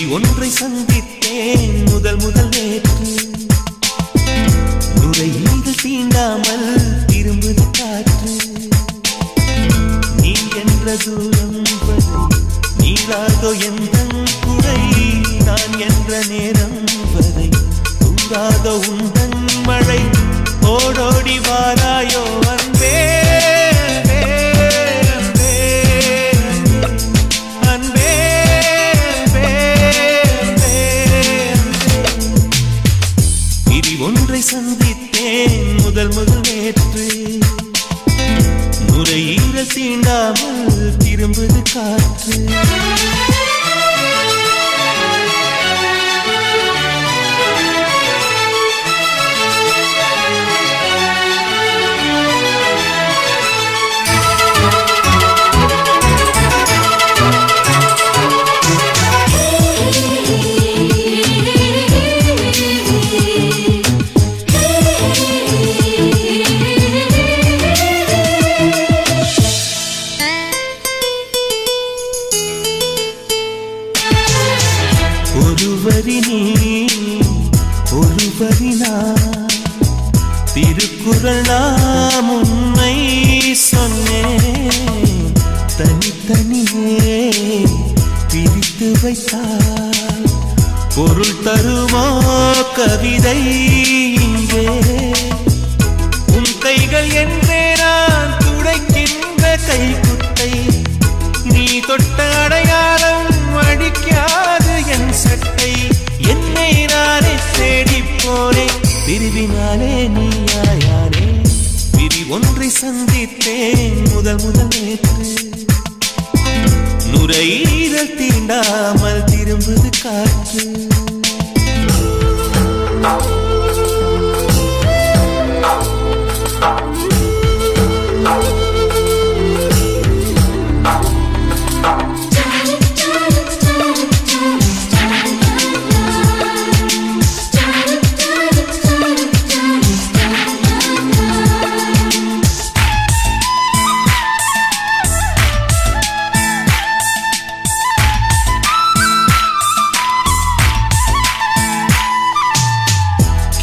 விதி ஒன்றை சந்தித்தேன் முதல் நேற்று. நுரையீரல் தீண்டாமல் திரும்புது காற்று. நீ என்ற தூரம் வரை நீராதோ எந்தன் குறை. நான் என்ற நேரம் வரை தூங்காதோ உந்தன் மழை. ஓடோடி வாராயோ அன்பே ஒன்றை சந்தித்தேன் முதல் நேற்று. நுரையீரல் தீண்டாமல் திரும்புது காற்று. ஒருவரி நான் திருக்குறள் நாம் உண்மை சொன்னேன். தனித்தனியே பிரித்து வைத்தால் பொருள் தருமோ கவிதை இங்கே. உன் கைகள் என்றே நான் துடைக்கின்ற கைக்குட்டை. நீ தொட்ட அடையாளம் அடிக்காது என் சட்டை. என்னை நானே தேடி போனேன் பிரிவினாலே நீயாயானே. விதி ஒன்றை சந்தித்தேன் முதல் நேற்று. நுரையீரல் தீண்டாமல் திரும்புது காற்று.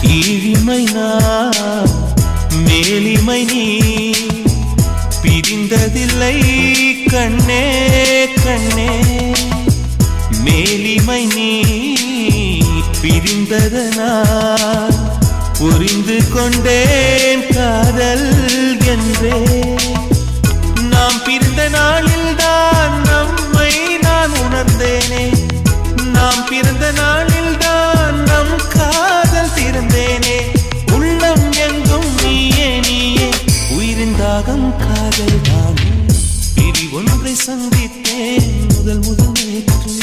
கீழிமை நான் மேலிமை நீ பிரிந்ததில்லை கண்ணே கண்ணே. மேலிமை நீ பிரிந்ததனால் புரிந்து கொண்டேன் காதல் என்றே. நாம் பிரிந்த நாளில் தான் நம்மை நான் உணர்ந்தேனே. நாம் பிறந்த நாளில் தான் நம் காதல் திறந்தேனே. உள்ளம் எங்கும் நீயே நீயே உயிரின் தாகம் காதல் தானே. விதி ஒன்றை சந்தித்தேன் முதல் நேற்று.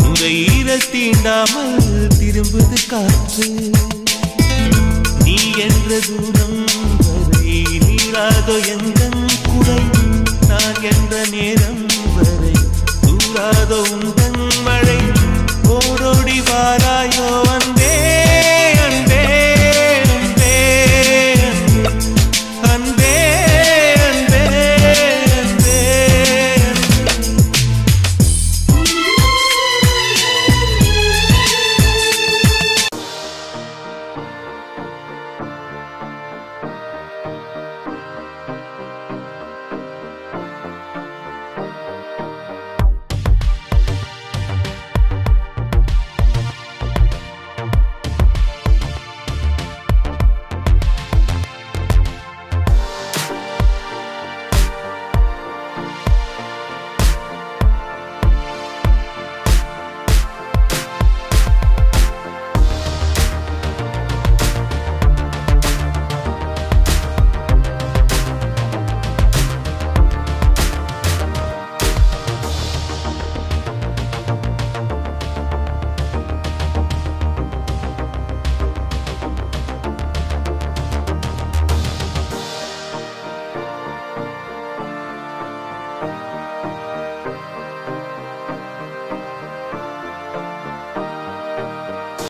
நுரையீரல் தீண்டாமல் திரும்புது காற்று. நீ என்ற தூரம் வரை நீராதோ எந்தன் குறை. நான் என்ற நேரம் வரை தூராதோ